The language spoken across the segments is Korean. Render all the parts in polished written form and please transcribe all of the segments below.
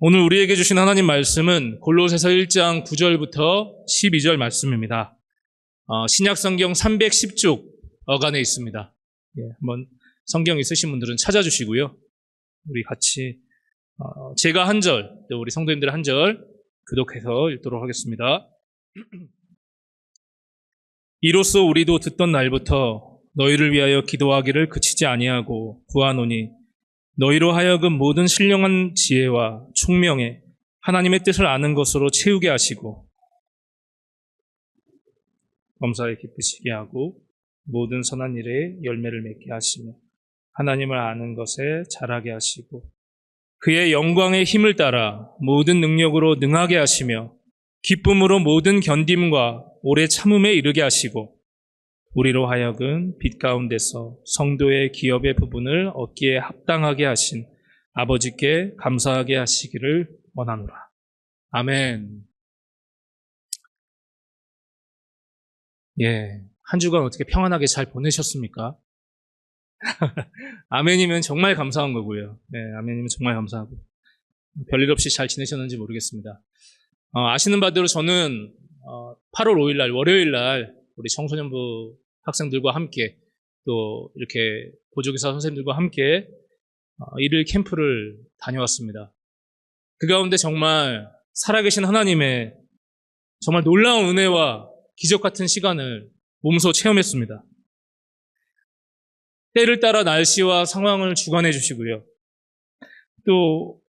오늘 우리에게 주신 하나님 말씀은 골로새서 1장 9절부터 12절 말씀입니다. 신약 성경 310쪽 어간에 있습니다. 한번 성경 있으신 분들은 찾아주시고요. 우리 같이 제가 한 절, 또 우리 성도님들 한 절 교독해서 읽도록 하겠습니다. 이로써 우리도 듣던 날부터 너희를 위하여 기도하기를 그치지 아니하고 구하노니 너희로 하여금 모든 신령한 지혜와 총명에 하나님의 뜻을 아는 것으로 채우게 하시고 범사에 기쁘시게 하고 모든 선한 일에 열매를 맺게 하시며 하나님을 아는 것에 자라게 하시고 그의 영광의 힘을 따라 모든 능력으로 능하게 하시며 기쁨으로 모든 견딤과 오래 참음에 이르게 하시고 우리로 하여금 빛 가운데서 성도의 기업의 부분을 얻기에 합당하게 하신 아버지께 감사하게 하시기를 원하노라. 아멘. 한 주간 어떻게 평안하게 잘 보내셨습니까? 아멘이면 정말 감사한 거고요. 아멘이면 정말 감사하고 별일 없이 잘 지내셨는지 모르겠습니다. 아시는 바대로 저는 8월 5일 날 월요일 날 우리 청소년부 학생들과 함께 또 이렇게 보조기사 선생님들과 함께 일일 캠프를 다녀왔습니다. 그 가운데 정말 살아계신 하나님의 정말 놀라운 은혜와 기적 같은 시간을 몸소 체험했습니다. 때를 따라 날씨와 상황을 주관해 주시고요. 또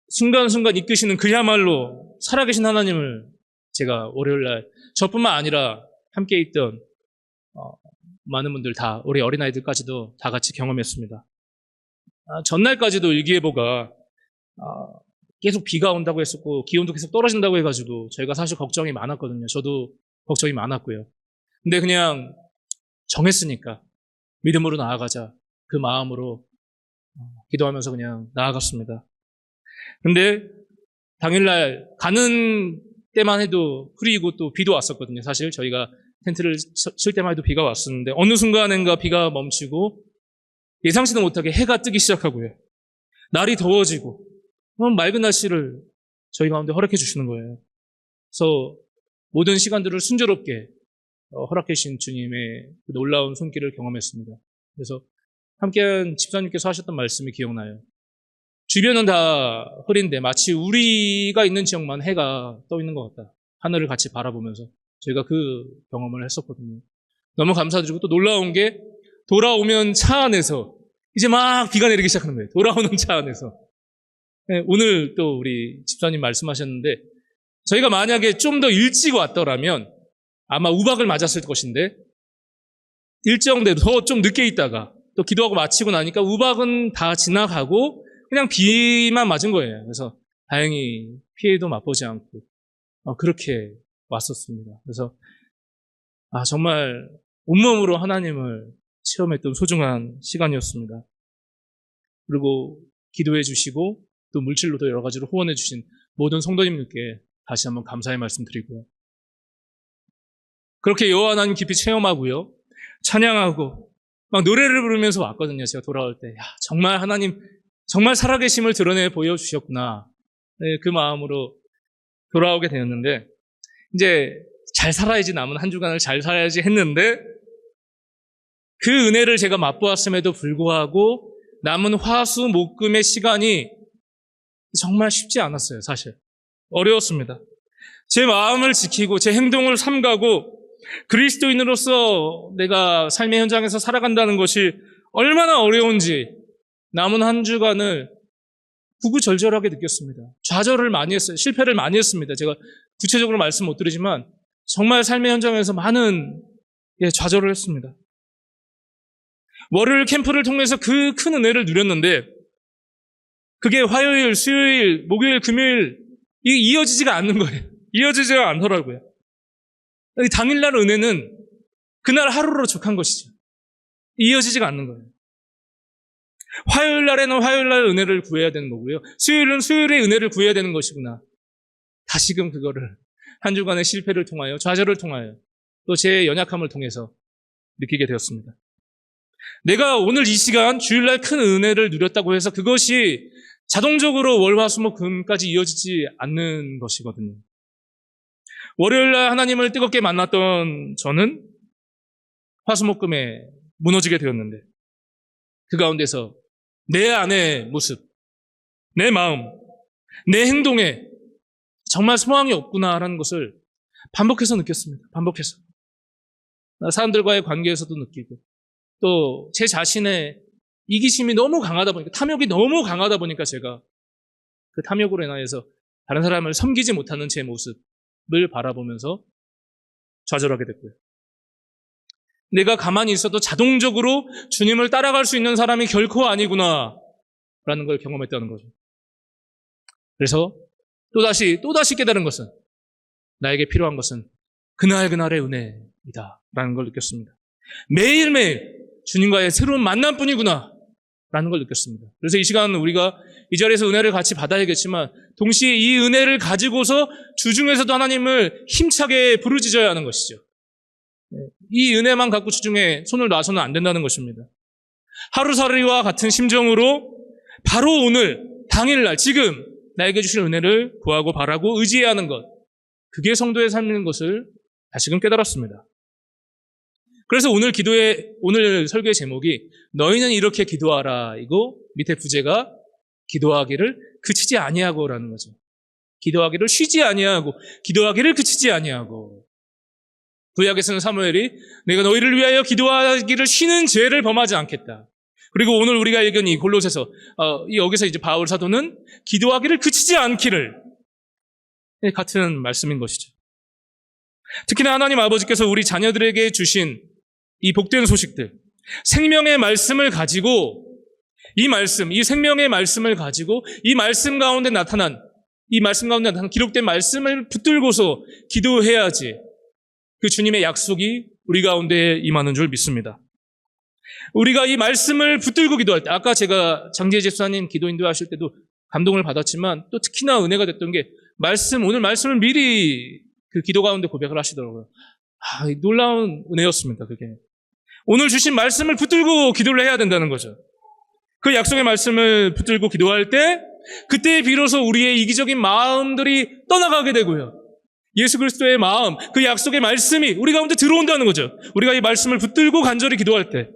순간순간 이끄시는 그야말로 살아계신 하나님을 제가 월요일 날 저뿐만 아니라 함께 있던 많은 분들 다 우리 어린아이들까지도 다 같이 경험했습니다. 전날까지도 일기예보가 계속 비가 온다고 했었고 기온도 계속 떨어진다고 해가지고 저희가 사실 걱정이 많았거든요. 저도 걱정이 많았고요. 근데 그냥 정했으니까 믿음으로 나아가자 그 마음으로 기도하면서 그냥 나아갔습니다. 근데 당일날 가는 때만 해도 흐리고 또 비도 왔었거든요. 사실 저희가 텐트를 칠 때만 해도 비가 왔었는데 어느 순간인가 비가 멈추고 예상치도 못하게 해가 뜨기 시작하고요. 날이 더워지고 맑은 날씨를 저희 가운데 허락해 주시는 거예요. 그래서 모든 시간들을 순조롭게 허락해 주신 주님의 그 놀라운 손길을 경험했습니다. 그래서 함께한 집사님께서 하셨던 말씀이 기억나요. 주변은 다 흐린데 마치 우리가 있는 지역만 해가 떠 있는 것 같다. 하늘을 같이 바라보면서 저희가 그 경험을 했었거든요. 너무 감사드리고 또 놀라운 게 돌아오면 차 안에서 이제 막 비가 내리기 시작하는 거예요. 돌아오는 차 안에서. 오늘 또 우리 집사님 말씀하셨는데 저희가 만약에 좀 더 일찍 왔더라면 아마 우박을 맞았을 것인데 일정대로 더 좀 늦게 있다가 또 기도하고 마치고 나니까 우박은 다 지나가고 그냥 비만 맞은 거예요. 그래서 다행히 피해도 맛보지 않고 그렇게 왔었습니다. 그래서 정말 온몸으로 하나님을 체험했던 소중한 시간이었습니다. 그리고 기도해 주시고 또 물질로도 여러 가지로 후원해 주신 모든 성도님들께 다시 한번 감사의 말씀 드리고요. 그렇게 여호와 하나님 깊이 체험하고요. 찬양하고 막 노래를 부르면서 왔거든요. 제가 돌아올 때 정말 하나님 정말 살아계심을 드러내 보여주셨구나. 그 마음으로 돌아오게 되었는데 이제 잘 살아야지 남은 한 주간을 잘 살아야지 했는데 그 은혜를 제가 맛보았음에도 불구하고 남은 화수 목금의 시간이 정말 쉽지 않았어요. 사실 어려웠습니다. 제 마음을 지키고 제 행동을 삼가고 그리스도인으로서 내가 삶의 현장에서 살아간다는 것이 얼마나 어려운지 남은 한 주간을 구구절절하게 느꼈습니다. 좌절을 많이 했어요. 실패를 많이 했습니다. 제가 구체적으로 말씀 못 드리지만 정말 삶의 현장에서 많은 좌절을 했습니다. 월요일 캠프를 통해서 그 큰 은혜를 누렸는데 그게 화요일, 수요일, 목요일, 금요일 이어지지가 않는 거예요. 이어지지가 않더라고요. 당일날 은혜는 그날 하루로 족한 것이죠. 이어지지가 않는 거예요. 화요일 날에는 화요일 날 은혜를 구해야 되는 거고요. 수요일은 수요일에 은혜를 구해야 되는 것이구나. 다시금 그거를 한 주간의 실패를 통하여 좌절을 통하여 또 제 연약함을 통해서 느끼게 되었습니다. 내가 오늘 이 시간 주일날 큰 은혜를 누렸다고 해서 그것이 자동적으로 월, 화, 수, 목, 금까지 이어지지 않는 것이거든요. 월요일 날 하나님을 뜨겁게 만났던 저는 화, 수, 목, 금에 무너지게 되었는데 그 가운데서 내 안의 모습, 내 마음, 내 행동에 정말 소망이 없구나라는 것을 반복해서 느꼈습니다. 반복해서. 사람들과의 관계에서도 느끼고 또 제 자신의 이기심이 너무 강하다 보니까, 탐욕이 너무 강하다 보니까 제가 그 탐욕으로 인하여서 다른 사람을 섬기지 못하는 제 모습을 바라보면서 좌절하게 됐고요. 내가 가만히 있어도 자동적으로 주님을 따라갈 수 있는 사람이 결코 아니구나 라는 걸 경험했다는 거죠. 그래서 또다시 깨달은 것은, 나에게 필요한 것은 그날그날의 은혜이다 라는 걸 느꼈습니다. 매일매일 주님과의 새로운 만남뿐이구나 라는 걸 느꼈습니다. 그래서 이 시간 우리가 이 자리에서 은혜를 같이 받아야겠지만 동시에 이 은혜를 가지고서 주중에서도 하나님을 힘차게 부르짖어야 하는 것이죠. 이 은혜만 갖고 주중에 손을 놔서는 안 된다는 것입니다. 하루살이와 같은 심정으로 바로 오늘, 당일날, 지금 나에게 주실 은혜를 구하고 바라고 의지해야 하는 것, 그게 성도의 삶인 것을 다시금 깨달았습니다. 그래서 오늘 설교의 제목이 너희는 이렇게 기도하라 이고 밑에 부제가 기도하기를 그치지 아니하고라는 거죠. 기도하기를 쉬지 아니하고, 기도하기를 그치지 아니하고. 구약에서는 사무엘이 내가 너희를 위하여 기도하기를 쉬는 죄를 범하지 않겠다. 그리고 오늘 우리가 읽은 이 골로새서, 여기서 이제 바울 사도는 기도하기를 그치지 않기를, 같은 말씀인 것이죠. 특히나 하나님 아버지께서 우리 자녀들에게 주신 이 복된 소식들, 생명의 말씀을 가지고, 이 생명의 말씀을 가지고 이 말씀 가운데 나타난 기록된 말씀을 붙들고서 기도해야지 그 주님의 약속이 우리 가운데 임하는 줄 믿습니다. 우리가 이 말씀을 붙들고 기도할 때, 아까 제가 장재재 집사님 기도 인도하실 때도 감동을 받았지만 또 특히나 은혜가 됐던 게 오늘 말씀을 미리 그 기도 가운데 고백을 하시더라고요. 놀라운 은혜였습니다, 그게. 오늘 주신 말씀을 붙들고 기도를 해야 된다는 거죠. 그 약속의 말씀을 붙들고 기도할 때 그때 비로소 우리의 이기적인 마음들이 떠나가게 되고요. 예수 그리스도의 마음, 그 약속의 말씀이 우리 가운데 들어온다는 거죠. 우리가 이 말씀을 붙들고 간절히 기도할 때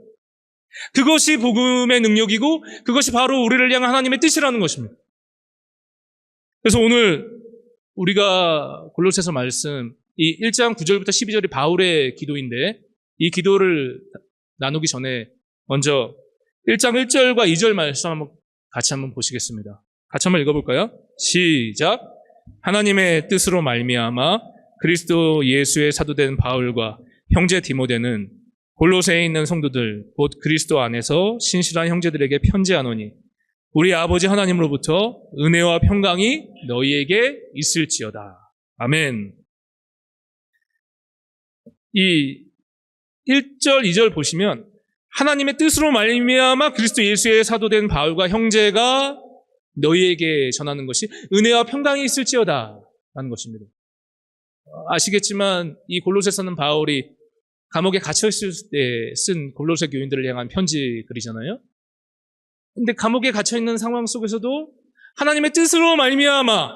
그것이 복음의 능력이고 그것이 바로 우리를 향한 하나님의 뜻이라는 것입니다. 그래서 오늘 우리가 골로새서 말씀 이 1장 9절부터 12절이 바울의 기도인데 이 기도를 나누기 전에 먼저 1장 1절과 2절 말씀 같이 한번 보시겠습니다. 같이 한번 읽어볼까요? 시작. 하나님의 뜻으로 말미암아 그리스도 예수의 사도된 바울과 형제 디모데는 골로새에 있는 성도들 곧 그리스도 안에서 신실한 형제들에게 편지하노니 우리 아버지 하나님으로부터 은혜와 평강이 너희에게 있을지어다. 아멘. 이 1절, 2절 보시면 하나님의 뜻으로 말미암아 그리스도 예수의 사도된 바울과 형제가 너희에게 전하는 것이 은혜와 평강이 있을지어다 라는 것입니다. 아시겠지만 이 골로새서는 바울이 감옥에 갇혀있을 때 쓴 골로새 교인들을 향한 편지 글이잖아요. 근데 감옥에 갇혀있는 상황 속에서도 하나님의 뜻으로 말미암아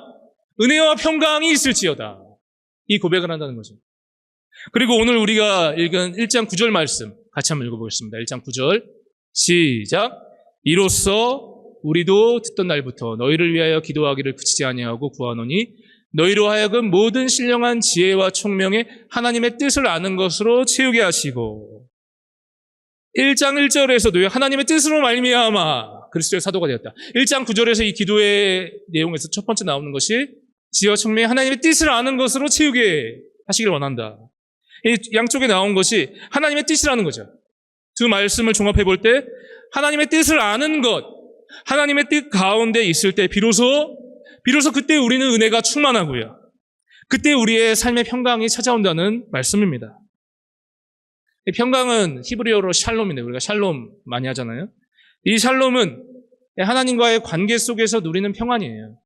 은혜와 평강이 있을지어다 이 고백을 한다는 거죠. 그리고 오늘 우리가 읽은 1장 9절 말씀 같이 한번 읽어보겠습니다. 1장 9절 시작. 이로써 우리도 듣던 날부터 너희를 위하여 기도하기를 그치지 아니하고 구하노니 너희로 하여금 모든 신령한 지혜와 총명에 하나님의 뜻을 아는 것으로 채우게 하시고 1장 1절에서도 하나님의 뜻으로 말미암아 그리스도의 사도가 되었다. 1장 9절에서 이 기도의 내용에서 첫 번째 나오는 것이 지혜와 총명에 하나님의 뜻을 아는 것으로 채우게 하시기를 원한다. 이 양쪽에 나온 것이 하나님의 뜻이라는 거죠. 두 말씀을 종합해 볼 때 하나님의 뜻을 아는 것, 하나님의 뜻 가운데 있을 때 비로소 그때 우리는 은혜가 충만하고요. 그때 우리의 삶의 평강이 찾아온다는 말씀입니다. 이 평강은 히브리어로 샬롬인데 우리가 샬롬 많이 하잖아요. 이 샬롬은 하나님과의 관계 속에서 누리는 평안이에요.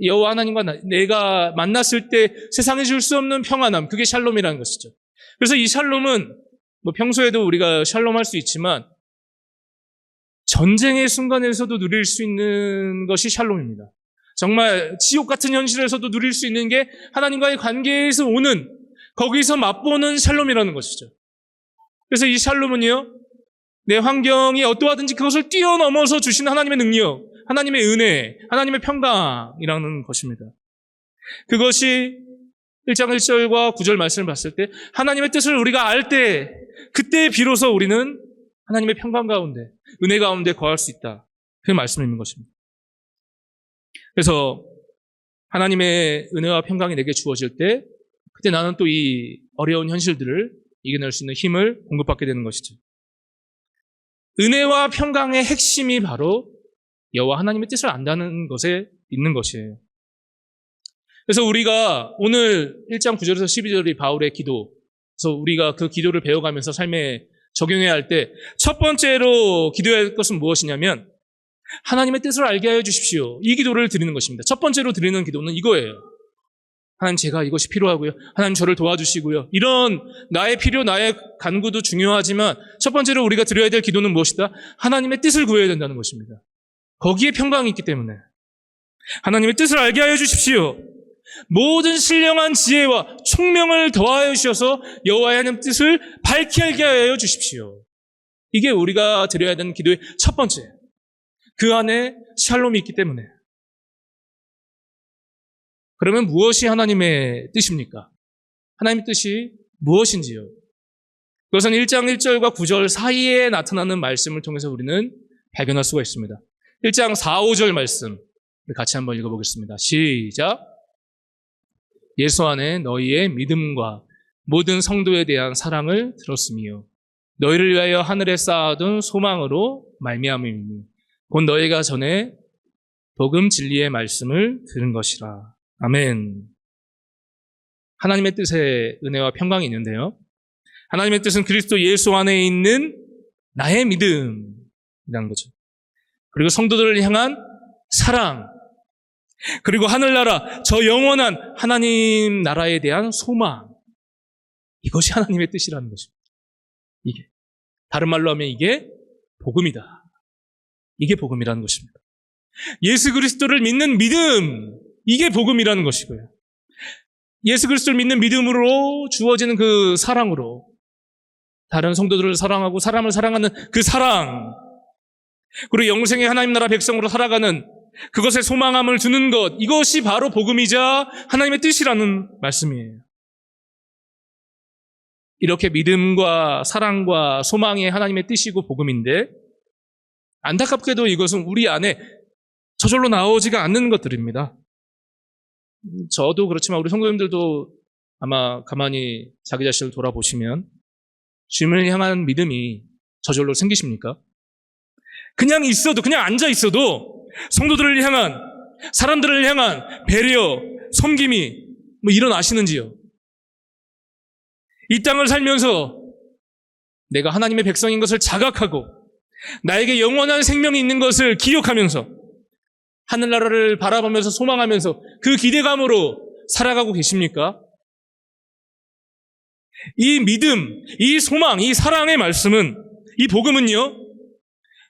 여호와 하나님과 내가 만났을 때 세상에 줄 수 없는 평안함, 그게 샬롬이라는 것이죠. 그래서 이 샬롬은 평소에도 우리가 샬롬 할 수 있지만 전쟁의 순간에서도 누릴 수 있는 것이 샬롬입니다. 정말 지옥 같은 현실에서도 누릴 수 있는 게 하나님과의 관계에서 오는, 거기서 맛보는 샬롬이라는 것이죠. 그래서 이 샬롬은요, 내 환경이 어떠하든지 그것을 뛰어넘어서 주신 하나님의 능력, 하나님의 은혜, 하나님의 평강이라는 것입니다. 그것이 1장 1절과 9절 말씀을 봤을 때 하나님의 뜻을 우리가 알 때, 그때 비로소 우리는 하나님의 평강 가운데, 은혜 가운데 거할 수 있다. 그 말씀인 것입니다. 그래서 하나님의 은혜와 평강이 내게 주어질 때 그때 나는 또 이 어려운 현실들을 이겨낼 수 있는 힘을 공급받게 되는 것이죠. 은혜와 평강의 핵심이 바로 여호와 하나님의 뜻을 안다는 것에 있는 것이에요. 그래서 우리가 오늘 1장 9절에서 12절이 바울의 기도, 그래서 우리가 그 기도를 배워가면서 삶에 적용해야 할 때 첫 번째로 기도해야 할 것은 무엇이냐면 하나님의 뜻을 알게 하여 주십시오. 이 기도를 드리는 것입니다. 첫 번째로 드리는 기도는 이거예요. 하나님, 제가 이것이 필요하고요. 하나님, 저를 도와주시고요. 이런 나의 필요, 나의 간구도 중요하지만 첫 번째로 우리가 드려야 될 기도는 무엇이다? 하나님의 뜻을 구해야 된다는 것입니다. 거기에 평강이 있기 때문에 하나님의 뜻을 알게 하여 주십시오. 모든 신령한 지혜와 총명을 더하여 주셔서 여호와의 하나님 뜻을 밝히 알게 하여 주십시오. 이게 우리가 드려야 되는 기도의 첫 번째. 그 안에 샬롬이 있기 때문에. 그러면 무엇이 하나님의 뜻입니까? 하나님의 뜻이 무엇인지요? 그것은 1장 1절과 9절 사이에 나타나는 말씀을 통해서 우리는 발견할 수가 있습니다. 1장 4, 5절 말씀 같이 한번 읽어보겠습니다. 시작. 예수 안에 너희의 믿음과 모든 성도에 대한 사랑을 들었으며 너희를 위하여 하늘에 쌓아둔 소망으로 말미암음이니 곧 너희가 전에 복음 진리의 말씀을 들은 것이라. 아멘. 하나님의 뜻에 은혜와 평강이 있는데요. 하나님의 뜻은 그리스도 예수 안에 있는 나의 믿음이라는 거죠. 그리고 성도들을 향한 사랑, 그리고 하늘나라, 저 영원한 하나님 나라에 대한 소망. 이것이 하나님의 뜻이라는 것입니다. 이게. 다른 말로 하면 이게 복음이다. 이게 복음이라는 것입니다. 예수 그리스도를 믿는 믿음, 이게 복음이라는 것이고요. 예수 그리스도를 믿는 믿음으로 주어지는 그 사랑으로 다른 성도들을 사랑하고 사람을 사랑하는 그 사랑, 그리고 영생의 하나님 나라 백성으로 살아가는 그것에 소망함을 주는 것, 이것이 바로 복음이자 하나님의 뜻이라는 말씀이에요. 이렇게 믿음과 사랑과 소망이 하나님의 뜻이고 복음인데 안타깝게도 이것은 우리 안에 저절로 나오지가 않는 것들입니다. 저도 그렇지만 우리 성도님들도 아마 가만히 자기 자신을 돌아보시면 주님을 향한 믿음이 저절로 생기십니까? 그냥 있어도, 그냥 앉아 있어도 성도들을 향한, 사람들을 향한 배려, 섬김이 일어나시는지요? 이 땅을 살면서 내가 하나님의 백성인 것을 자각하고 나에게 영원한 생명이 있는 것을 기억하면서 하늘나라를 바라보면서 소망하면서 그 기대감으로 살아가고 계십니까? 이 믿음, 이 소망, 이 사랑의 말씀은, 이 복음은요,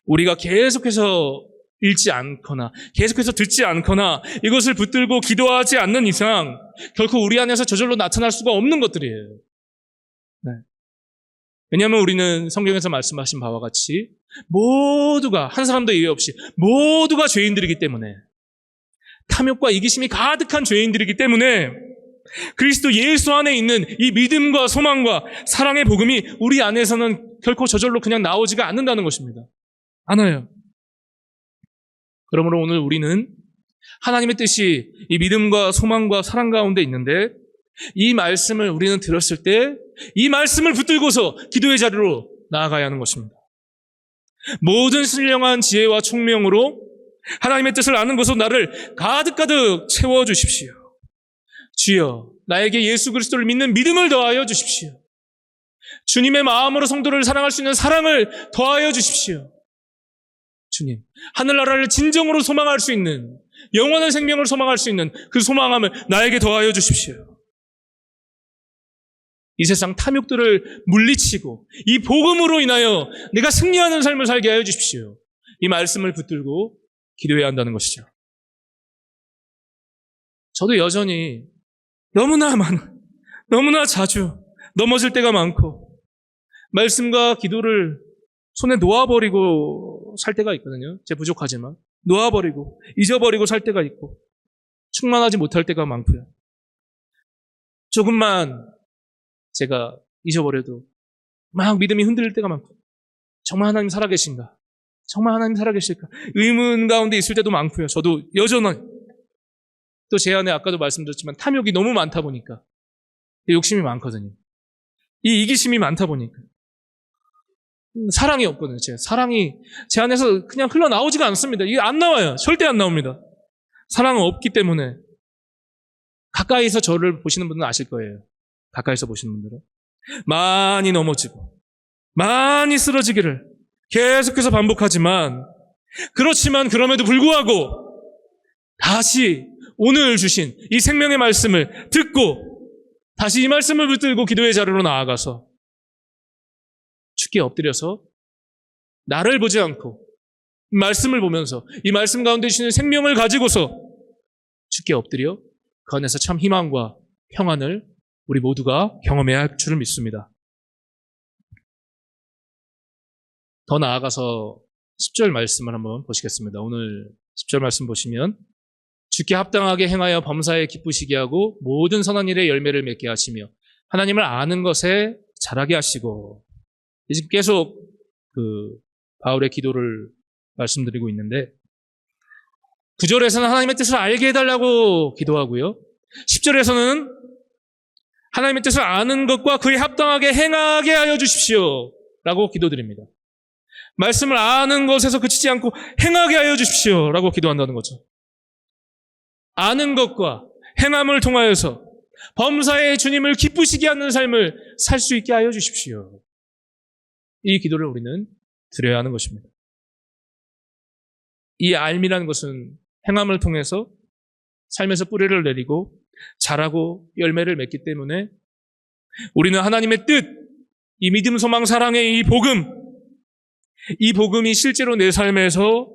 우리가 계속해서 읽지 않거나 계속해서 듣지 않거나 이것을 붙들고 기도하지 않는 이상 결코 우리 안에서 저절로 나타날 수가 없는 것들이에요. 네. 왜냐하면 우리는 성경에서 말씀하신 바와 같이 모두가, 한 사람도 예외 없이 모두가 죄인들이기 때문에, 탐욕과 이기심이 가득한 죄인들이기 때문에 그리스도 예수 안에 있는 이 믿음과 소망과 사랑의 복음이 우리 안에서는 결코 저절로 그냥 나오지가 않는다는 것입니다. 않아요. 그러므로 오늘 우리는 하나님의 뜻이 이 믿음과 소망과 사랑 가운데 있는데 이 말씀을 우리는 들었을 때 이 말씀을 붙들고서 기도의 자리로 나아가야 하는 것입니다. 모든 신령한 지혜와 총명으로 하나님의 뜻을 아는 것으로 나를 가득가득 채워주십시오. 주여, 나에게 예수 그리스도를 믿는 믿음을 더하여 주십시오. 주님의 마음으로 성도를 사랑할 수 있는 사랑을 더하여 주십시오. 주님, 하늘나라를 진정으로 소망할 수 있는, 영원한 생명을 소망할 수 있는 그 소망함을 나에게 더하여 주십시오. 이 세상 탐욕들을 물리치고 이 복음으로 인하여 내가 승리하는 삶을 살게 하여 주십시오. 이 말씀을 붙들고 기도해야 한다는 것이죠. 저도 여전히 너무나 자주 넘어질 때가 많고 말씀과 기도를 손에 놓아버리고 살 때가 있거든요. 제 부족하지만 놓아버리고 잊어버리고 살 때가 있고 충만하지 못할 때가 많고요. 조금만 제가 잊어버려도 막 믿음이 흔들릴 때가 많고 정말 하나님 살아계신가? 정말 하나님 살아계실까? 의문 가운데 있을 때도 많고요. 저도 여전히 또 제 안에 아까도 말씀드렸지만 탐욕이 너무 많다 보니까 욕심이 많거든요. 이 이기심이 많다 보니까 사랑이 없거든요. 사랑이 제 안에서 그냥 흘러나오지가 않습니다. 이게 안 나와요. 절대 안 나옵니다. 사랑은 없기 때문에 가까이서 저를 보시는 분들은 아실 거예요. 가까이서 보시는 분들은 많이 넘어지고 많이 쓰러지기를 계속해서 반복하지만 그렇지만 그럼에도 불구하고 다시 오늘 주신 이 생명의 말씀을 듣고 다시 이 말씀을 붙들고 기도의 자리로 나아가서 주께 엎드려서 나를 보지 않고 말씀을 보면서 이 말씀 가운데 주시는 생명을 가지고서 주께 엎드려 그 안에서 참 희망과 평안을 우리 모두가 경험해야 할 줄을 믿습니다. 더 나아가서 10절 말씀을 한번 보시겠습니다. 오늘 10절 말씀 보시면 주께 합당하게 행하여 범사에 기쁘시게 하고 모든 선한 일에 열매를 맺게 하시며 하나님을 아는 것에 자라게 하시고 지금 계속 바울의 기도를 말씀드리고 있는데 9절에서는 하나님의 뜻을 알게 해달라고 기도하고요. 10절에서는 하나님의 뜻을 아는 것과 그에 합당하게 행하게 하여 주십시오 라고 기도드립니다. 말씀을 아는 것에서 그치지 않고 행하게 하여 주십시오 라고 기도한다는 거죠. 아는 것과 행함을 통하여서 범사에 주님을 기쁘시게 하는 삶을 살 수 있게 하여 주십시오. 이 기도를 우리는 드려야 하는 것입니다. 이 알미라는 것은 행함을 통해서 삶에서 뿌리를 내리고 자라고 열매를 맺기 때문에 우리는 하나님의 뜻, 이 믿음, 소망, 사랑의 이 복음이 실제로 내 삶에서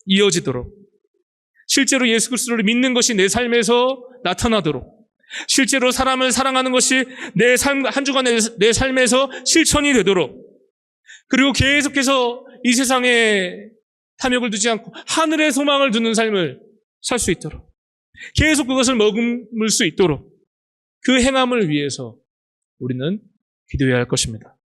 이어지도록, 실제로 예수 그리스도를 믿는 것이 내 삶에서 나타나도록, 실제로 사람을 사랑하는 것이 내 삶, 한 주간 내 삶에서 실천이 되도록, 그리고 계속해서 이 세상에 탐욕을 두지 않고 하늘의 소망을 두는 삶을 살 수 있도록, 계속 그것을 머금을 수 있도록 그 행함을 위해서 우리는 기도해야 할 것입니다.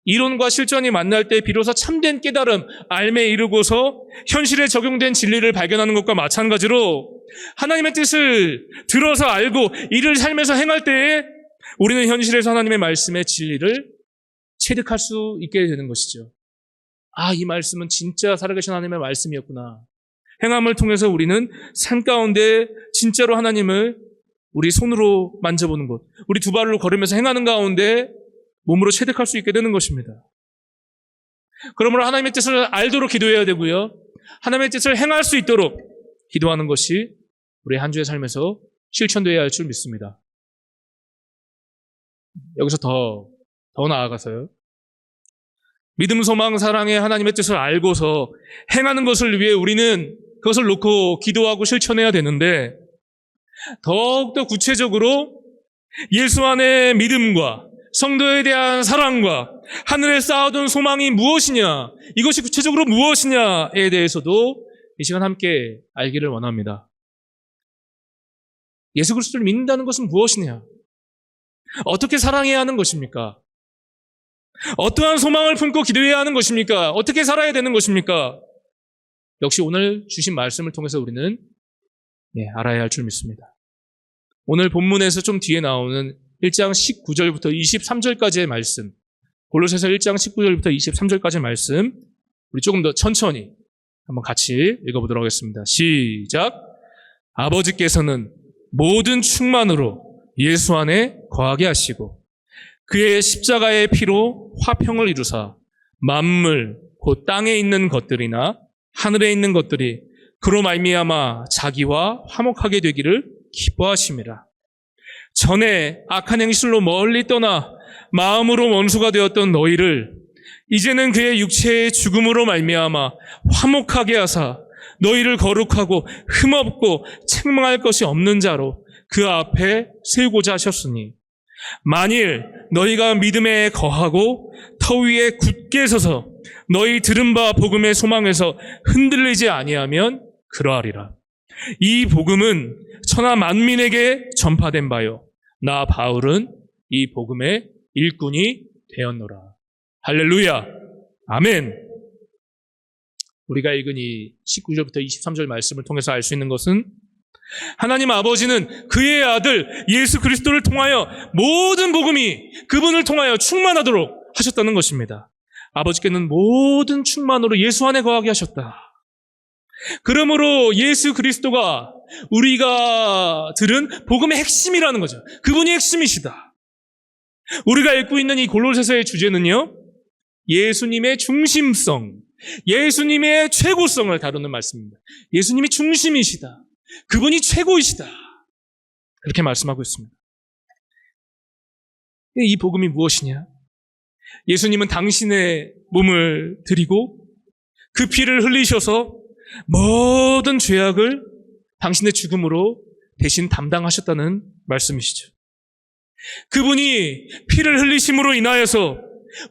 이론과 실천이 만날 때 비로소 참된 깨달음, 알매 이르고서 현실에 적용된 진리를 발견하는 것과 마찬가지로 하나님의 뜻을 들어서 알고 이를 삶에서 행할 때에 우리는 현실에서 하나님의 말씀의 진리를 체득할 수 있게 되는 것이죠. 아, 이 말씀은 진짜 살아계신 하나님의 말씀이었구나. 행함을 통해서 우리는 삶 가운데 진짜로 하나님을 우리 손으로 만져보는 것, 우리 두 발로 걸으면서 행하는 가운데 몸으로 체득할 수 있게 되는 것입니다. 그러므로 하나님의 뜻을 알도록 기도해야 되고요. 하나님의 뜻을 행할 수 있도록 기도하는 것이 우리 한 주의 삶에서 실천되어야 할 줄 믿습니다. 여기서 더 나아가서요. 믿음, 소망, 사랑의 하나님의 뜻을 알고서 행하는 것을 위해 우리는 그것을 놓고 기도하고 실천해야 되는데 더욱더 구체적으로 예수 안의 믿음과 성도에 대한 사랑과 하늘에 쌓아둔 소망이 무엇이냐, 이것이 구체적으로 무엇이냐에 대해서도 이 시간 함께 알기를 원합니다. 예수 그리스도를 믿는다는 것은 무엇이냐? 어떻게 사랑해야 하는 것입니까? 어떠한 소망을 품고 기도해야 하는 것입니까? 어떻게 살아야 되는 것입니까? 역시 오늘 주신 말씀을 통해서 우리는 알아야 할 줄 믿습니다. 오늘 본문에서 좀 뒤에 나오는 1장 19절부터 23절까지의 말씀, 골로새서 1장 19절부터 23절까지의 말씀, 우리 조금 더 천천히 한번 같이 읽어보도록 하겠습니다. 시작. 아버지께서는 모든 충만으로 예수 안에 거하게 하시고 그의 십자가의 피로 화평을 이루사 만물 곧 땅에 있는 것들이나 하늘에 있는 것들이 그로 말미암아 자기와 화목하게 되기를 기뻐하심이라. 전에 악한 행실로 멀리 떠나 마음으로 원수가 되었던 너희를 이제는 그의 육체의 죽음으로 말미암아 화목하게 하사 너희를 거룩하고 흠없고 책망할 것이 없는 자로 그 앞에 세우고자 하셨으니 만일 너희가 믿음에 거하고 터 위에 굳게 서서 너희 들은 바 복음의 소망에서 흔들리지 아니하면 그러하리라. 이 복음은 천하 만민에게 전파된 바요 나 바울은 이 복음의 일꾼이 되었노라. 할렐루야. 아멘. 우리가 읽은 이 19절부터 23절 말씀을 통해서 알 수 있는 것은 하나님 아버지는 그의 아들 예수 그리스도를 통하여 모든 복음이 그분을 통하여 충만하도록 하셨다는 것입니다. 아버지께는 모든 충만으로 예수 안에 거하게 하셨다. 그러므로 예수 그리스도가 우리가 들은 복음의 핵심이라는 거죠. 그분이 핵심이시다. 우리가 읽고 있는 이 골로새서의 주제는요, 예수님의 중심성, 예수님의 최고성을 다루는 말씀입니다. 예수님이 중심이시다. 그분이 최고이시다. 그렇게 말씀하고 있습니다. 이 복음이 무엇이냐? 예수님은 당신의 몸을 드리고 그 피를 흘리셔서 모든 죄악을 당신의 죽음으로 대신 담당하셨다는 말씀이시죠. 그분이 피를 흘리심으로 인하여서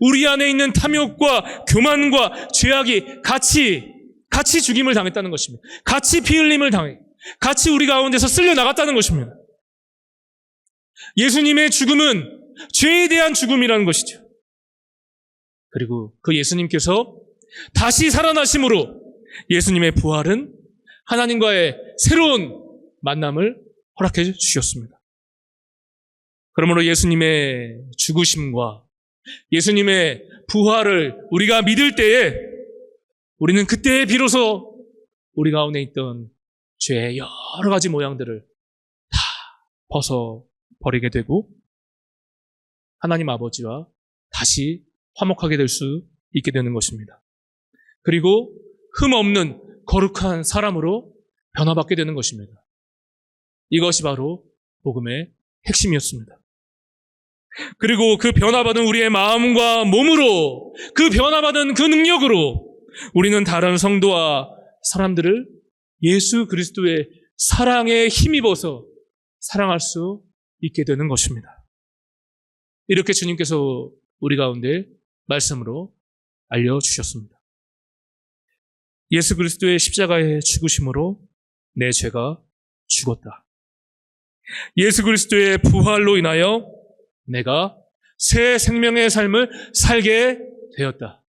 우리 안에 있는 탐욕과 교만과 죄악이 같이 죽임을 당했다는 것입니다. 같이 피 흘림을 당해 같이 우리 가운데서 쓸려 나갔다는 것입니다. 예수님의 죽음은 죄에 대한 죽음이라는 것이죠. 그리고 그 예수님께서 다시 살아나심으로 예수님의 부활은 하나님과의 새로운 만남을 허락해 주셨습니다. 그러므로 예수님의 죽으심과 예수님의 부활을 우리가 믿을 때에 우리는 그때 비로소 우리 가운데 있던 죄의 여러 가지 모양들을 다 벗어버리게 되고 하나님 아버지와 다시 화목하게 될 수 있게 되는 것입니다. 그리고 흠없는 거룩한 사람으로 변화받게 되는 것입니다. 이것이 바로 복음의 핵심이었습니다. 그리고 그 변화받은 우리의 마음과 몸으로 그 변화받은 그 능력으로 우리는 다른 성도와 사람들을 예수 그리스도의 사랑에 힘입어서 사랑할 수 있게 되는 것입니다. 이렇게 주님께서 우리 가운데 말씀으로 알려주셨습니다. 예수 그리스도의 십자가의 죽으심으로 내 죄가 죽었다. 예수 그리스도의 부활로 인하여 내가 새 생명의 삶을 살게 되었다.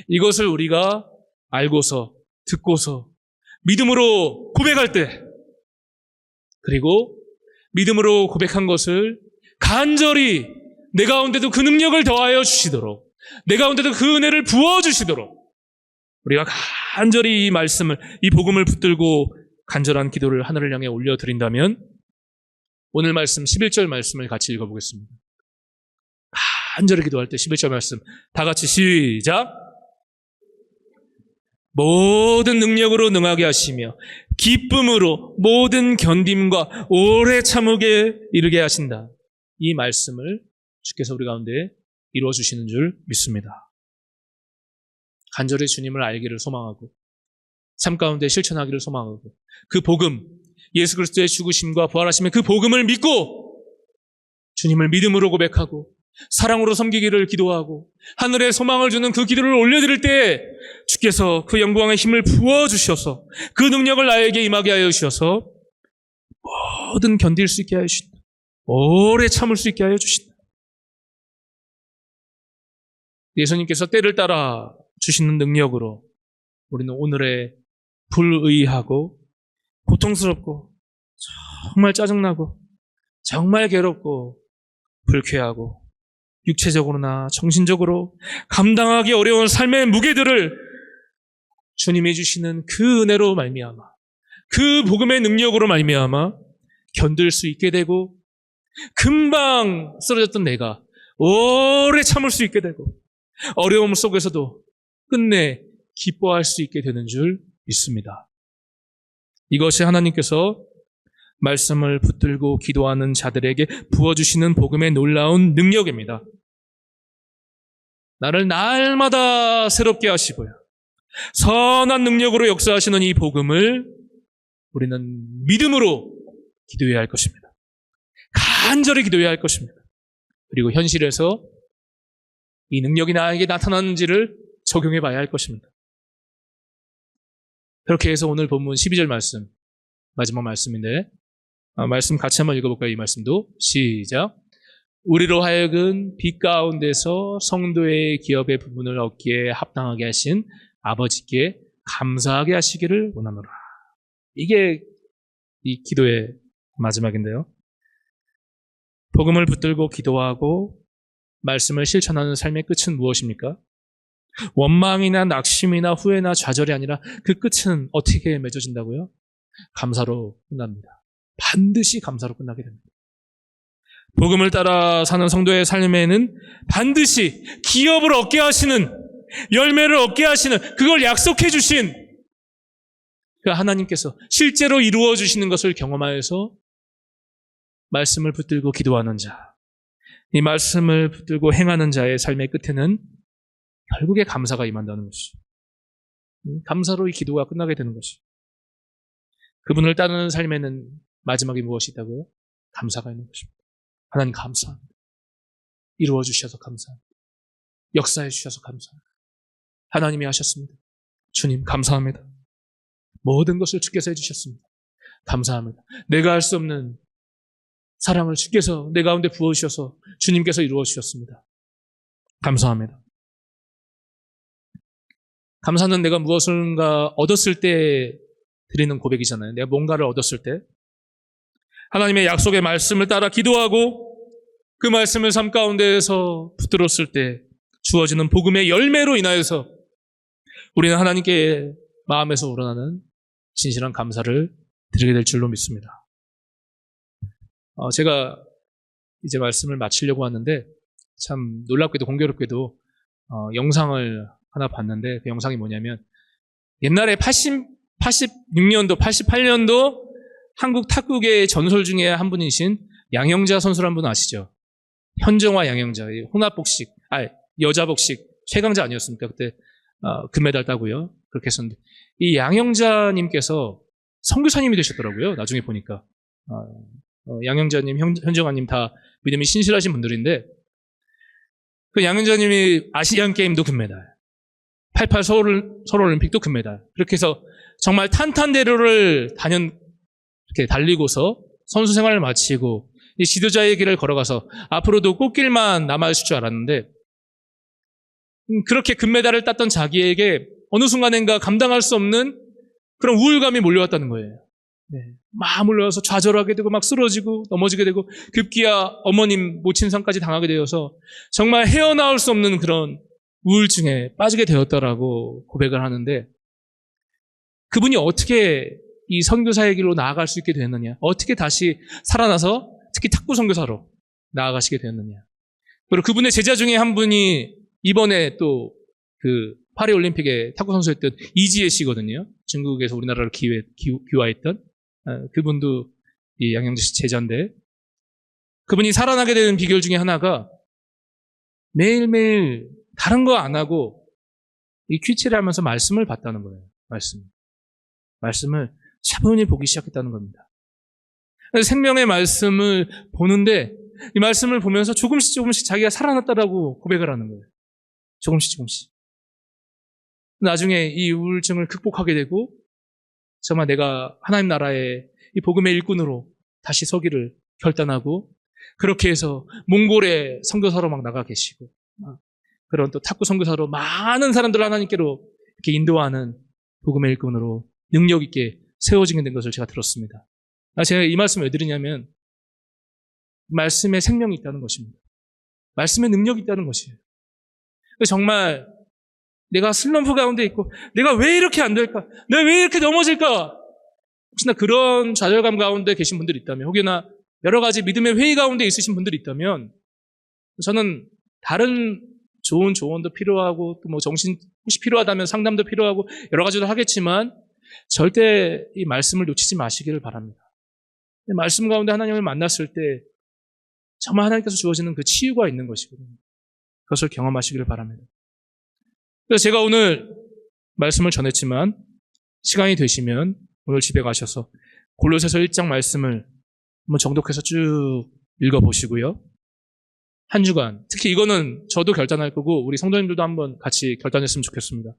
이것을 우리가 알고서 듣고서 믿음으로 고백할 때 그리고 믿음으로 고백한 것을 간절히 내 가운데도 그 능력을 더하여 주시도록 내 가운데도 그 은혜를 부어주시도록 우리가 간절히 이 말씀을 이 복음을 붙들고 간절한 기도를 하늘을 향해 올려드린다면 오늘 말씀 11절 말씀을 같이 읽어보겠습니다. 간절히 기도할 때 11절 말씀 다 같이 시작. 모든 능력으로 능하게 하시며 기쁨으로 모든 견딤과 오래 참으게 이르게 하신다. 이 말씀을 주께서 우리 가운데 이루어 주시는 줄 믿습니다. 간절히 주님을 알기를 소망하고 삶 가운데 실천하기를 소망하고 그 복음 예수 그리스도의 죽으심과 부활하심의 그 복음을 믿고 주님을 믿음으로 고백하고 사랑으로 섬기기를 기도하고 하늘에 소망을 주는 그 기도를 올려드릴 때 주께서 그 영광의 힘을 부어주셔서 그 능력을 나에게 임하게 하여 주셔서 뭐든 견딜 수 있게 하여 주신다. 오래 참을 수 있게 하여 주신다. 예수님께서 때를 따라 주시는 능력으로 우리는 오늘의 불의하고 고통스럽고 정말 짜증나고 정말 괴롭고 불쾌하고 육체적으로나 정신적으로 감당하기 어려운 삶의 무게들을 주님이 주시는 그 은혜로 말미암아 그 복음의 능력으로 말미암아 견딜 수 있게 되고 금방 쓰러졌던 내가 오래 참을 수 있게 되고 어려움 속에서도 끝내 기뻐할 수 있게 되는 줄 믿습니다. 이것이 하나님께서 말씀을 붙들고 기도하는 자들에게 부어주시는 복음의 놀라운 능력입니다. 나를 날마다 새롭게 하시고요. 선한 능력으로 역사하시는 이 복음을 우리는 믿음으로 기도해야 할 것입니다. 간절히 기도해야 할 것입니다. 그리고 현실에서 이 능력이 나에게 나타나는지를 적용해 봐야 할 것입니다. 그렇게 해서 오늘 본문 12절 말씀, 마지막 말씀인데, 말씀 같이 한번 읽어볼까요? 이 말씀도. 시작. 우리로 하여금 빛 가운데서 성도의 기업의 부분을 얻기에 합당하게 하신 아버지께 감사하게 하시기를 원하노라. 이게 이 기도의 마지막인데요. 복음을 붙들고 기도하고 말씀을 실천하는 삶의 끝은 무엇입니까? 원망이나 낙심이나 후회나 좌절이 아니라 그 끝은 어떻게 맺어진다고요? 감사로 끝납니다. 반드시 감사로 끝나게 됩니다. 복음을 따라 사는 성도의 삶에는 반드시 기업을 얻게 하시는, 열매를 얻게 하시는, 그걸 약속해 주신 그 하나님께서 실제로 이루어 주시는 것을 경험하여서 말씀을 붙들고 기도하는 자, 이 말씀을 붙들고 행하는 자의 삶의 끝에는 결국에 감사가 임한다는 것이죠. 감사로 이 기도가 끝나게 되는 것이죠. 그분을 따르는 삶에는 마지막에 무엇이 있다고요? 감사가 있는 것입니다. 하나님 감사합니다. 이루어 주셔서 감사합니다. 역사해 주셔서 감사합니다. 하나님이 하셨습니다. 주님 감사합니다. 모든 것을 주께서 해주셨습니다. 감사합니다. 내가 할 수 없는 사랑을 주께서 내 가운데 부어주셔서 주님께서 이루어 주셨습니다. 감사합니다. 감사는 내가 무엇인가 얻었을 때 드리는 고백이잖아요. 내가 뭔가를 얻었을 때 하나님의 약속의 말씀을 따라 기도하고 그 말씀을 삶 가운데에서 붙들었을 때 주어지는 복음의 열매로 인하여서 우리는 하나님께 마음에서 우러나는 진실한 감사를 드리게 될 줄로 믿습니다. 제가 이제 말씀을 마치려고 하는데 참 놀랍게도 공교롭게도 영상을 하나 봤는데 그 영상이 뭐냐면 옛날에 86년도, 88년도 한국 탁구계의 전설 중에 한 분이신 양영자 선수란 분 아시죠? 현정화 양영자, 혼합복식, 여자복식 최강자 아니었습니까? 그때 금메달 따고요. 그렇게 했었는데 이 양영자님께서 선교사님이 되셨더라고요. 나중에 보니까 양영자님, 현정화님 다 믿음이 신실하신 분들인데 그 양영자님이 아시안 게임도 금메달, 88 서울올림픽도 금메달. 그렇게 해서 정말 탄탄대로를 이렇게 달리고서 선수 생활을 마치고 이 지도자의 길을 걸어가서 앞으로도 꽃길만 남아있을 줄 알았는데 그렇게 금메달을 땄던 자기에게 어느 순간인가 감당할 수 없는 그런 우울감이 몰려왔다는 거예요. 네. 막 몰려와서 좌절하게 되고 막 쓰러지고 넘어지게 되고 급기야 어머님 모친상까지 당하게 되어서 정말 헤어나올 수 없는 그런 우울증에 빠지게 되었다라고 고백을 하는데 그분이 어떻게 이 선교사의 길로 나아갈 수 있게 되었느냐, 어떻게 다시 살아나서 특히 탁구 선교사로 나아가시게 되었느냐. 그리고 그분의 제자 중에 한 분이 이번에 또 그 파리올림픽에 탁구 선수였던 이지혜 씨거든요. 중국에서 우리나라로 귀화했던 그분도 이 양영자 씨 제자인데 그분이 살아나게 되는 비결 중에 하나가 매일매일 다른 거 안 하고 이 퀴치를 하면서 말씀을 봤다는 거예요. 말씀을 차분히 보기 시작했다는 겁니다. 생명의 말씀을 보는데 이 말씀을 보면서 조금씩 자기가 살아났다라고 고백을 하는 거예요. 조금씩. 나중에 이 우울증을 극복하게 되고 정말 내가 하나님 나라의 이 복음의 일꾼으로 다시 서기를 결단하고 그렇게 해서 몽골의 선교사로 막 나가 계시고 그런 또 탁구 선교사로 많은 사람들을 하나님께로 이렇게 인도하는 복음의 일꾼으로 능력 있게 세워지게 된 것을 제가 들었습니다. 제가 이 말씀을 왜 드리냐면 말씀에 생명이 있다는 것입니다. 말씀에 능력이 있다는 것이에요. 정말 내가 슬럼프 가운데 있고 내가 왜 이렇게 안 될까? 내가 왜 이렇게 넘어질까? 혹시나 그런 좌절감 가운데 계신 분들이 있다면 혹여나 여러 가지 믿음의 회의 가운데 있으신 분들이 있다면 저는 다른 좋은 조언도 필요하고 또 뭐 정신 혹시 필요하다면 상담도 필요하고 여러 가지도 하겠지만 절대 이 말씀을 놓치지 마시기를 바랍니다. 말씀 가운데 하나님을 만났을 때 정말 하나님께서 주어지는 그 치유가 있는 것이거든요. 그것을 경험하시기를 바랍니다. 그래서 제가 오늘 말씀을 전했지만 시간이 되시면 오늘 집에 가셔서 골로새서 1장 말씀을 한번 정독해서 쭉 읽어보시고요. 한 주간, 특히 이거는 저도 결단할 거고 우리 성도님들도 한번 같이 결단했으면 좋겠습니다.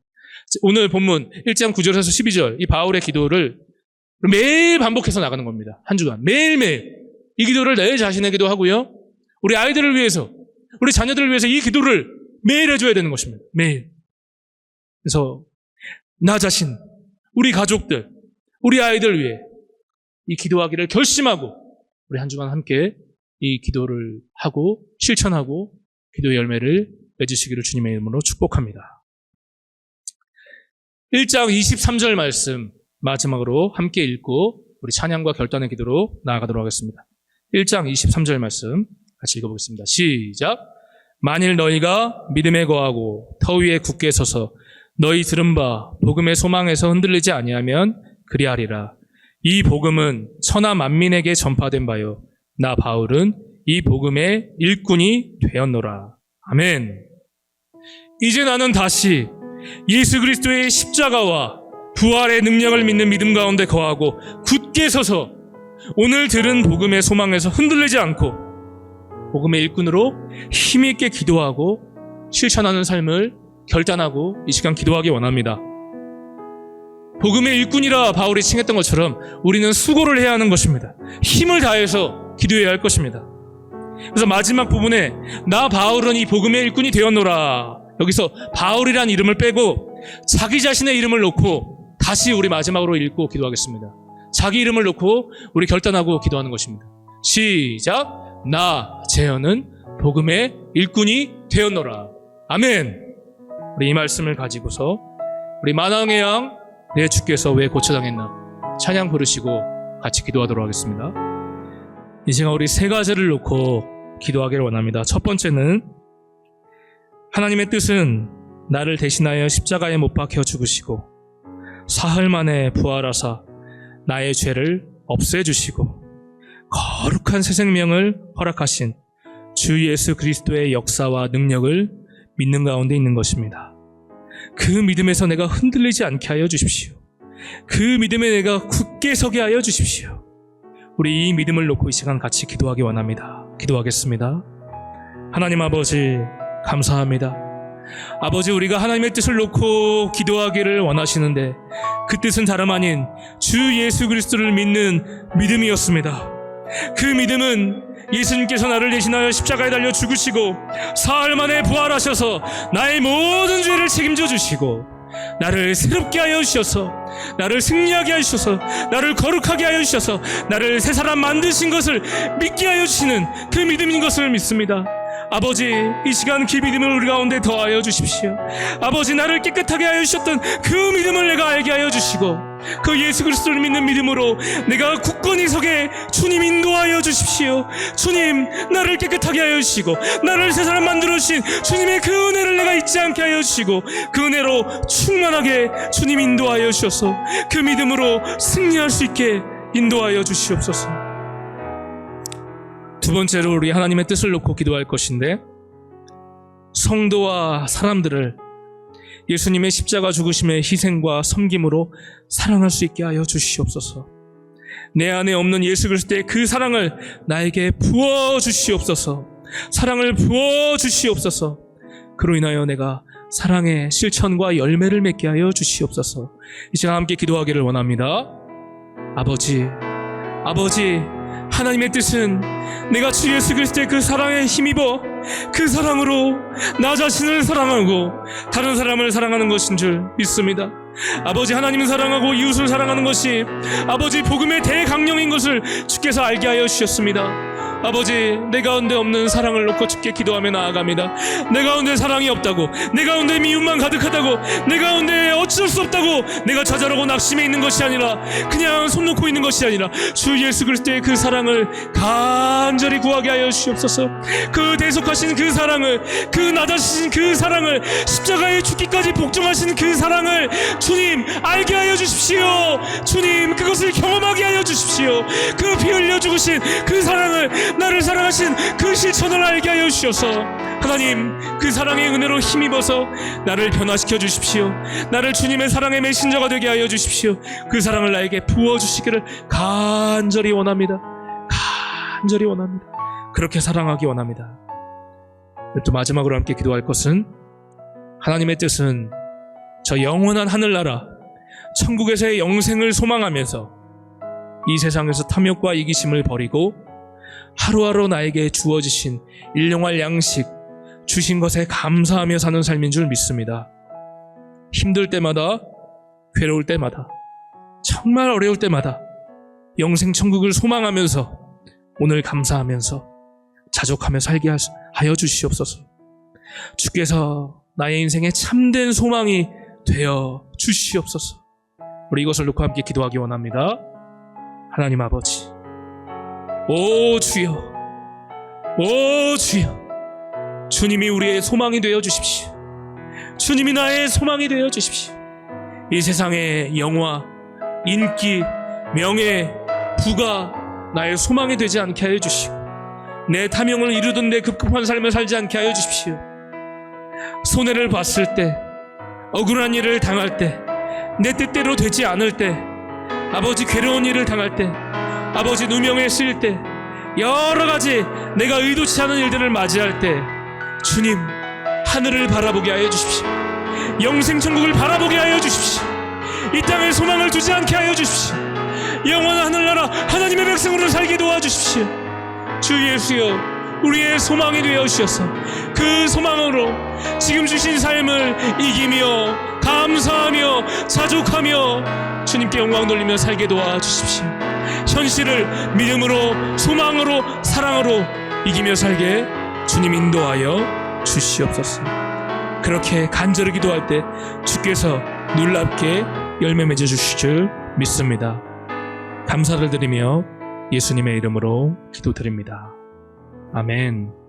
오늘 본문 1장 9절에서 12절 이 바울의 기도를 매일 반복해서 나가는 겁니다. 한 주간 매일매일 이 기도를 내 자신에게도 하고요. 우리 아이들을 위해서, 우리 자녀들을 위해서 이 기도를 매일 해줘야 되는 것입니다. 매일. 그래서 나 자신, 우리 가족들, 우리 아이들 위해 이 기도하기를 결심하고 우리 한 주간 함께 이 기도를 하고 실천하고 기도의 열매를 맺으시기를 주님의 이름으로 축복합니다. 1장 23절 말씀 마지막으로 함께 읽고 우리 찬양과 결단의 기도로 나아가도록 하겠습니다. 1장 23절 말씀 같이 읽어보겠습니다. 시작. 만일 너희가 믿음에 거하고 터 위에 굳게 서서 너희 들은 바 복음의 소망에서 흔들리지 아니하면 그리하리라. 이 복음은 천하 만민에게 전파된 바요 나 바울은 이 복음의 일꾼이 되었노라. 아멘. 이제 나는 다시 예수 그리스도의 십자가와 부활의 능력을 믿는 믿음 가운데 거하고 굳게 서서 오늘 들은 복음의 소망에서 흔들리지 않고 복음의 일꾼으로 힘있게 기도하고 실천하는 삶을 결단하고 이 시간 기도하기 원합니다. 복음의 일꾼이라 바울이 칭했던 것처럼 우리는 수고를 해야 하는 것입니다. 힘을 다해서 기도해야 할 것입니다. 그래서 마지막 부분에 나 바울은 이 복음의 일꾼이 되었노라. 여기서 바울이란 이름을 빼고 자기 자신의 이름을 놓고 다시 우리 마지막으로 읽고 기도하겠습니다. 자기 이름을 놓고 우리 결단하고 기도하는 것입니다. 시작. 나 재현은 복음의 일꾼이 되었노라. 아멘. 우리 이 말씀을 가지고서 우리 만왕의 양 내 주께서 왜 고쳐당했나 찬양 부르시고 같이 기도하도록 하겠습니다. 이 시간 우리 세 가지를 놓고 기도하기를 원합니다. 첫 번째는 하나님의 뜻은 나를 대신하여 십자가에 못 박혀 죽으시고 사흘 만에 부활하사 나의 죄를 없애주시고 거룩한 새 생명을 허락하신 주 예수 그리스도의 역사와 능력을 믿는 가운데 있는 것입니다. 그 믿음에서 내가 흔들리지 않게 하여 주십시오. 그 믿음에 내가 굳게 서게 하여 주십시오. 우리 이 믿음을 놓고 이 시간 같이 기도하기 원합니다. 기도하겠습니다. 하나님 아버지 감사합니다. 아버지 우리가 하나님의 뜻을 놓고 기도하기를 원하시는데 그 뜻은 다름 아닌 주 예수 그리스도를 믿는 믿음이었습니다. 그 믿음은 예수님께서 나를 대신하여 십자가에 달려 죽으시고 사흘 만에 부활하셔서 나의 모든 죄를 책임져 주시고 나를 새롭게 하여 주셔서 나를 승리하게 하여 주셔서 나를 거룩하게 하여 주셔서 나를 새 사람 만드신 것을 믿게 하여 주시는 그 믿음인 것을 믿습니다. 아버지 이 시간 그 믿음을 우리 가운데 더하여 주십시오. 아버지 나를 깨끗하게 하여 주셨던 그 믿음을 내가 알게 하여 주시고 그 예수 그리스도를 믿는 믿음으로 내가 굳건히 서게 주님 인도하여 주십시오. 주님 나를 깨끗하게 하여 주시고 나를 새 사람 만들어 주신 주님의 그 은혜를 내가 잊지 않게 하여 주시고 그 은혜로 충만하게 주님 인도하여 주셔서 그 믿음으로 승리할 수 있게 인도하여 주시옵소서. 두 번째로 우리 하나님의 뜻을 놓고 기도할 것인데 성도와 사람들을 예수님의 십자가 죽으심의 희생과 섬김으로 사랑할 수 있게 하여 주시옵소서. 내 안에 없는 예수 그리스도의 그 사랑을 나에게 부어주시옵소서. 사랑을 부어주시옵소서. 그로 인하여 내가 사랑의 실천과 열매를 맺게 하여 주시옵소서. 이 시간 함께 기도하기를 원합니다. 아버지 하나님의 뜻은 내가 주 예수 그리스도의 그 사랑에 힘입어 그 사랑으로 나 자신을 사랑하고 다른 사람을 사랑하는 것인 줄 믿습니다. 아버지 하나님을 사랑하고 이웃을 사랑하는 것이 아버지 복음의 대강령인 것을 주께서 알게 하여 주셨습니다. 아버지 내 가운데 없는 사랑을 놓고 주께 기도하며 나아갑니다. 내 가운데 사랑이 없다고, 내 가운데 미움만 가득하다고, 내 가운데 어쩔 수 없다고 내가 좌절하고 낙심해 있는 것이 아니라 그냥 손 놓고 있는 것이 아니라 주 예수 그리스도의 그 사랑을 간절히 구하게 하여 주시옵소서. 그 대속하신 그 사랑을, 그 낮아지신 그 사랑을, 십자가에 죽기까지 복종하신 그 사랑을 주님 알게 하여 주십시오. 주님 그것을 경험하게 하여 주십시오. 그 피 흘려 죽으신 그 사랑을 나를 사랑하신 그 실천을 알게 하여 주셔서 하나님 그 사랑의 은혜로 힘입어서 나를 변화시켜 주십시오. 나를 주님의 사랑의 메신저가 되게 하여 주십시오. 그 사랑을 나에게 부어주시기를 간절히 원합니다. 간절히 원합니다. 그렇게 사랑하기 원합니다. 또 마지막으로 함께 기도할 것은 하나님의 뜻은 저 영원한 하늘나라 천국에서의 영생을 소망하면서 이 세상에서 탐욕과 이기심을 버리고 하루하루 나에게 주어지신 일용할 양식 주신 것에 감사하며 사는 삶인 줄 믿습니다. 힘들 때마다, 괴로울 때마다, 정말 어려울 때마다 영생 천국을 소망하면서 오늘 감사하면서 자족하며 살게 하여 주시옵소서. 주께서 나의 인생에 참된 소망이 되어 주시옵소서. 우리 이것을 놓고 함께 기도하기 원합니다. 하나님 아버지, 오 주여, 오 주여, 주님이 우리의 소망이 되어 주십시오. 주님이 나의 소망이 되어 주십시오. 이 세상의 영화, 인기, 명예, 부가 나의 소망이 되지 않게 하여 주시고 내 탐욕을 이루던 내 급급한 삶을 살지 않게 하여 주십시오. 손해를 봤을 때, 억울한 일을 당할 때, 내 뜻대로 되지 않을 때, 아버지 괴로운 일을 당할 때, 아버지 누명에 쓰일 때, 여러 가지 내가 의도치 않은 일들을 맞이할 때 주님 하늘을 바라보게 하여 주십시오. 영생 천국을 바라보게 하여 주십시오. 이 땅에 소망을 두지 않게 하여 주십시오. 영원한 하늘나라 하나님의 백성으로 살게 도와주십시오. 주 예수여, 우리의 소망이 되어 주셔서 그 소망으로 지금 주신 삶을 이기며 감사하며 자족하며 주님께 영광 돌리며 살게 도와주십시오. 현실을 믿음으로, 소망으로, 사랑으로 이기며 살게 주님 인도하여 주시옵소서. 그렇게 간절히 기도할 때 주께서 놀랍게 열매 맺어 주실 줄 믿습니다. 감사를 드리며 예수님의 이름으로 기도드립니다. 아멘.